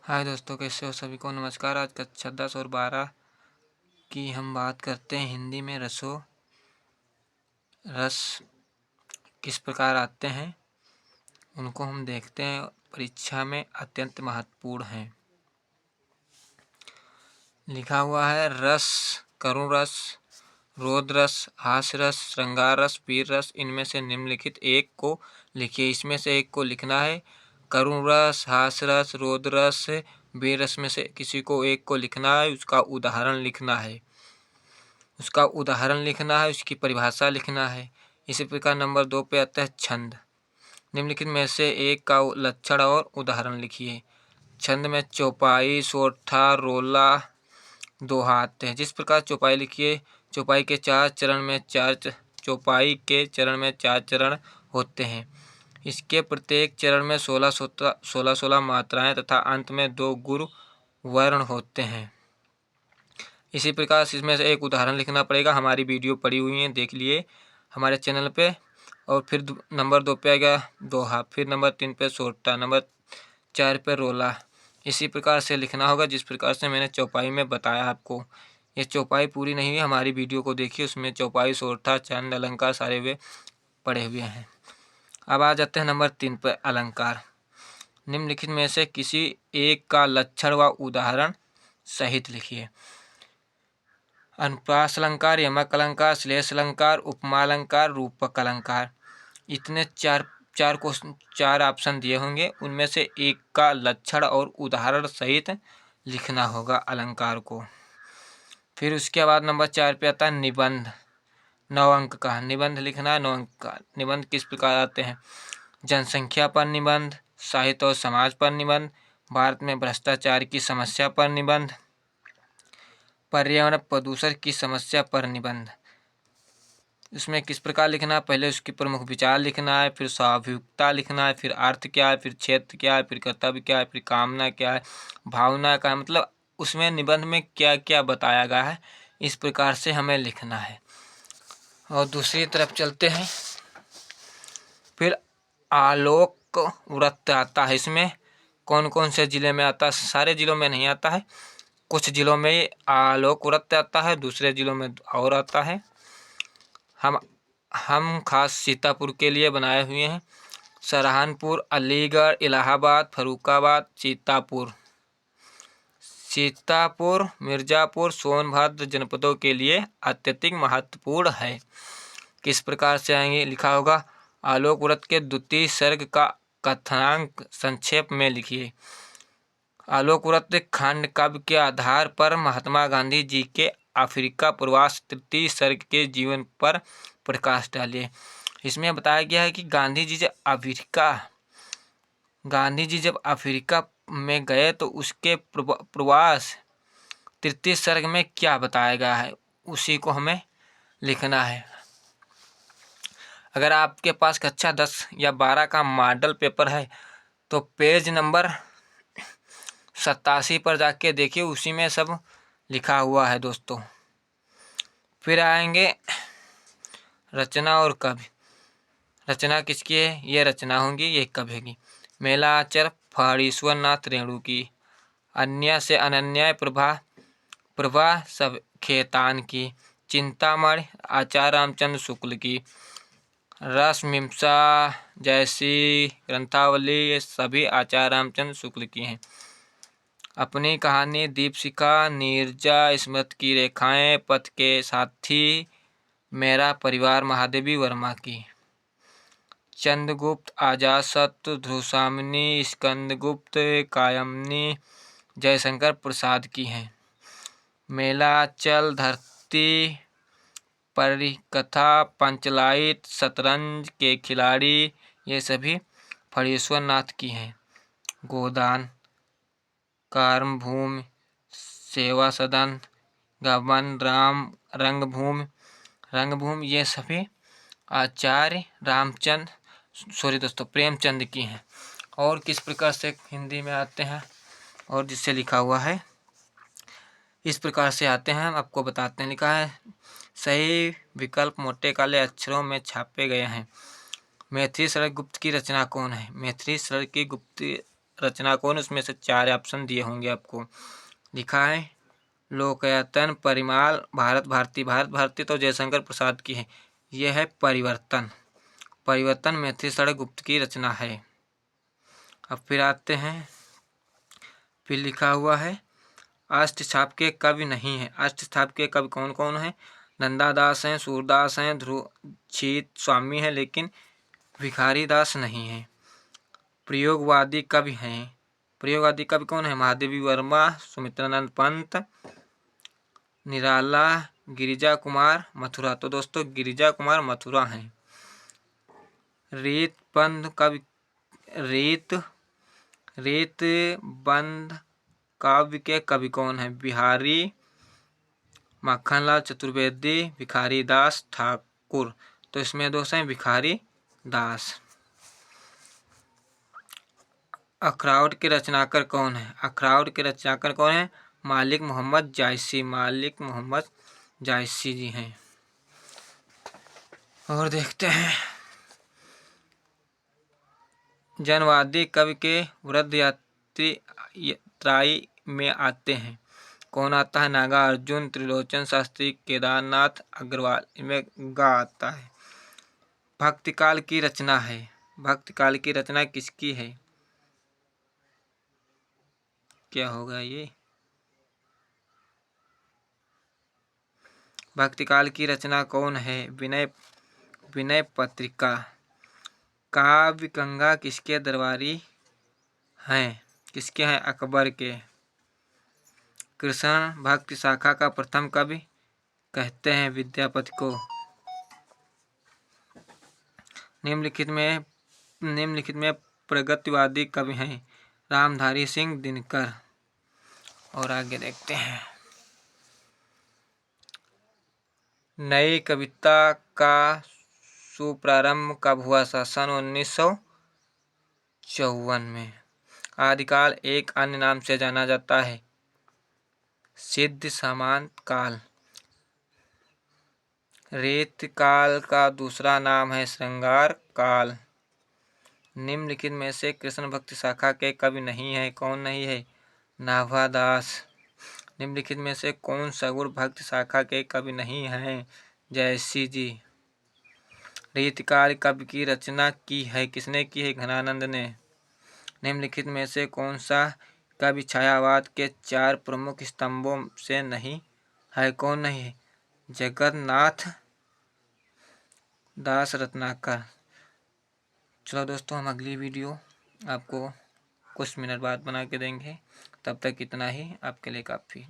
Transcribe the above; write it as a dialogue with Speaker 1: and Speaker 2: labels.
Speaker 1: हाय दोस्तों, कैसे हो सभी को नमस्कार। आज कक्षा 10 और 12 की हम बात करते हैं हिंदी में रस किस प्रकार आते हैं उनको हम देखते हैं। परीक्षा में अत्यंत महत्वपूर्ण हैं। लिखा हुआ है रस, करुण रस, रोद रस, हास्य रस, श्रृंगार रस, वीर रस। इनमें से निम्नलिखित एक को लिखिए। इसमें से एक को लिखना है। करुण रस, हास्य रस, रोद रस, वीर रस में से किसी को एक को लिखना है। उसका उदाहरण लिखना है। उसकी परिभाषा लिखना है। इसी प्रकार नंबर 2 पे आता है छंद। निम्नलिखित में से एक का लक्षण और उदाहरण लिखिए। छंद में चौपाई, सोरठा, रोला, दोहा आते हैं। जिस प्रकार चौपाई लिखिए। चौपाई के चरण में चार चरण होते हैं। इसके प्रत्येक चरण में 16 मात्राएं तथा अंत में 2 गुरु वर्ण होते हैं। इसी प्रकार इसमें से एक उदाहरण लिखना पड़ेगा। हमारी वीडियो पड़ी हुई है, देख लिए हमारे चैनल पे। और फिर नंबर 2 पे आ गया दोहा, फिर नंबर 3 पे सोरठा, नंबर 4 पे रोला। इसी प्रकार से लिखना होगा जिस प्रकार से मैंने चौपाई में बताया आपको। ये चौपाई पूरी नहीं हुई, हमारी वीडियो को देखिए, उसमें चौपाई, सोरठा, छंद, अलंकार सारे वे पढ़े हुए हैं। अब आ जाते हैं नंबर 3 पर अलंकार। निम्नलिखित में से किसी एक का लक्षण व उदाहरण सहित लिखिए। अनुप्रास अलंकार, यमक अलंकार, श्लेष अलंकार, उपमा अलंकार, रूपक अलंकार। इतने चार ऑप्शन दिए होंगे। उनमें से एक का लक्षण और उदाहरण सहित लिखना होगा अलंकार को। फिर उसके बाद नंबर 4 पे आता है निबंध। 9 अंक का निबंध लिखना है। 9 अंक का निबंध किस प्रकार आते हैं। जनसंख्या पर निबंध, साहित्य और समाज पर निबंध, भारत में भ्रष्टाचार की समस्या पर निबंध, पर्यावरण प्रदूषण की समस्या पर निबंध। इसमें किस प्रकार लिखना है। पहले उसकी प्रमुख विचार लिखना है, फिर स्वाभाविकता लिखना है, फिर अर्थ क्या है, फिर क्षेत्र क्या है, फिर कर्तव्य क्या है, फिर कामना क्या है, भावना क्या है। मतलब उसमें निबंध में क्या क्या बताया गया है, इस प्रकार से हमें लिखना है। और दूसरी तरफ चलते हैं। फिर आलोक व्रत आता है। इसमें कौन कौन से जिले में आता है। सारे जिलों में नहीं आता है, कुछ जिलों में आलोक व्रत आता है, दूसरे जिलों में और आता है। हम खास सीतापुर के लिए बनाए हुए हैं। सहारनपुर, अलीगढ़, इलाहाबाद, फर्रुखाबाद, सीतापुर, मिर्ज़ापुर, सोनभद्र जनपदों के लिए अत्यधिक महत्वपूर्ण है। किस प्रकार से आएंगे। लिखा होगा आलोक व्रत के द्वितीय सर्ग का कथनांक संक्षेप में लिखिए। आलोक व्रत खंड काव्य के आधार पर महात्मा गांधी जी के अफ्रीका प्रवास तृतीय सर्ग के जीवन पर प्रकाश डालिए। इसमें बताया गया है कि गांधी जी जब अफ्रीका में गए तो उसके प्रवास तृतीय सर्ग में क्या बताया गया है, उसी को हमें लिखना है। अगर आपके पास कक्षा 10 या 12 का मॉडल पेपर है तो पेज नंबर 87 पर जाके देखिए, उसी में सब लिखा हुआ है दोस्तों। फिर आएंगे रचना और कवि। रचना किसकी है। ये रचना होंगी, ये कवि की। मेला आचर फणीश्वर नाथ रेणु की। अन्य से अनन्या प्रभा सब खेतान की। चिंतामणि आचार्य रामचंद्र शुक्ल की। रस मीमांसा जैसी ग्रंथावली, ये सभी आचार्य रामचंद्र शुक्ल की हैं। अपनी कहानी दीपशिखा, नीरजा, स्मृति की रेखाएं, पथ के साथी, मेरा परिवार महादेवी वर्मा की। चंद्रगुप्त, अजातशत्रु, ध्रुवसाम्नी, स्कंदगुप्त, कायमनी, जयशंकर प्रसाद की हैं। मेलाचल, धरती, परिकथा, पंचलाइट, शतरंज के खिलाड़ी, ये सभी फणीश्वर नाथ की हैं। गोदान, कर्मभूमि, सेवा सदन, गबन राम, रंगभूमि, ये सभी आचार्य प्रेमचंद की हैं। और किस प्रकार से हिंदी में आते हैं और जिससे लिखा हुआ है इस प्रकार से आते हैं, हम आपको बताते हैं। लिखा है सही विकल्प मोटे काले अक्षरों में छापे गए हैं। मैथिली शरद गुप्त की रचना कौन है। मैथिली शरद की रचना कौन, उसमें से 4 ऑप्शन दिए होंगे आपको। लिखा है लोकयतन, परिमाल, भारत भारती। भारत भारती तो जयशंकर प्रसाद की है। यह है परिवर्तन। परिवर्तन मैथिली षड् गुप्त की रचना है। अब फिर आते हैं, फिर लिखा हुआ है अष्टछाप के कवि नहीं है। अष्टछाप के कवि कौन कौन है? नंदादास हैं, सूरदास हैं, ध्रुवछीत स्वामी है, लेकिन भिखारी दास नहीं है। प्रयोगवादी कवि हैं। प्रयोगवादी कवि कौन है? महादेवी वर्मा, सुमित्रानंद पंत, निराला, गिरिजा कुमार मथुरा। तो दोस्तों गिरिजा कुमार मथुरा हैं। रीतबंध कवि, रीतबंध काव्य के कवि कौन है? बिहारी, माखनलाल चतुर्वेदी, भिखारी दास ठाकुर। तो इसमें दोस्त हैं भिखारी दास। अखराउट के रचनाकार कौन है? अखराउट के रचनाकार कौन है? मालिक मोहम्मद जायसी। मालिक मोहम्मद जायसी जी हैं। और देखते हैं, जनवादी कवि के वृद्ध यात्राई में आते हैं। कौन आता है? नागार्जुन, त्रिलोचन शास्त्री, केदारनाथ अग्रवाल। इनमें गा आता है। भक्तिकाल की रचना है। भक्तिकाल की रचना किसकी है? क्या होगा ये? भक्तिकाल की रचना कौन है? विनय पत्रिका। काव्य गंगा किसके दरबारी हैं? किसके हैं? अकबर के। कृष्ण भक्ति शाखा का प्रथम कवि कहते हैं विद्यापति को। निम्नलिखित में प्रगतिवादी कवि हैं। रामधारी सिंह दिनकर। और आगे देखते हैं, नई कविता का शुभारंभ कब हुआ? सन 1954 में। आदिकाल एक अन्य नाम से जाना जाता है, सिद्ध सामंत काल। रेतकाल का दूसरा नाम है श्रृंगार काल। निम्नलिखित में से कृष्ण भक्ति शाखा के कवि नहीं है। कौन नहीं है? नाभादास। निम्नलिखित में से कौन सगुण भक्ति शाखा के कवि नहीं हैं? जयसी जी। रीतकाल कवि की रचना की है। किसने की है? घनानंद ने। निम्नलिखित में से कौन सा कवि छायावाद के 4 प्रमुख स्तंभों से नहीं है? कौन नहीं है? जगन्नाथ दास रत्नाकर। चलो दोस्तों, हम अगली वीडियो आपको कुछ मिनट बाद बना के देंगे। तब तक इतना ही आपके लिए काफ़ी।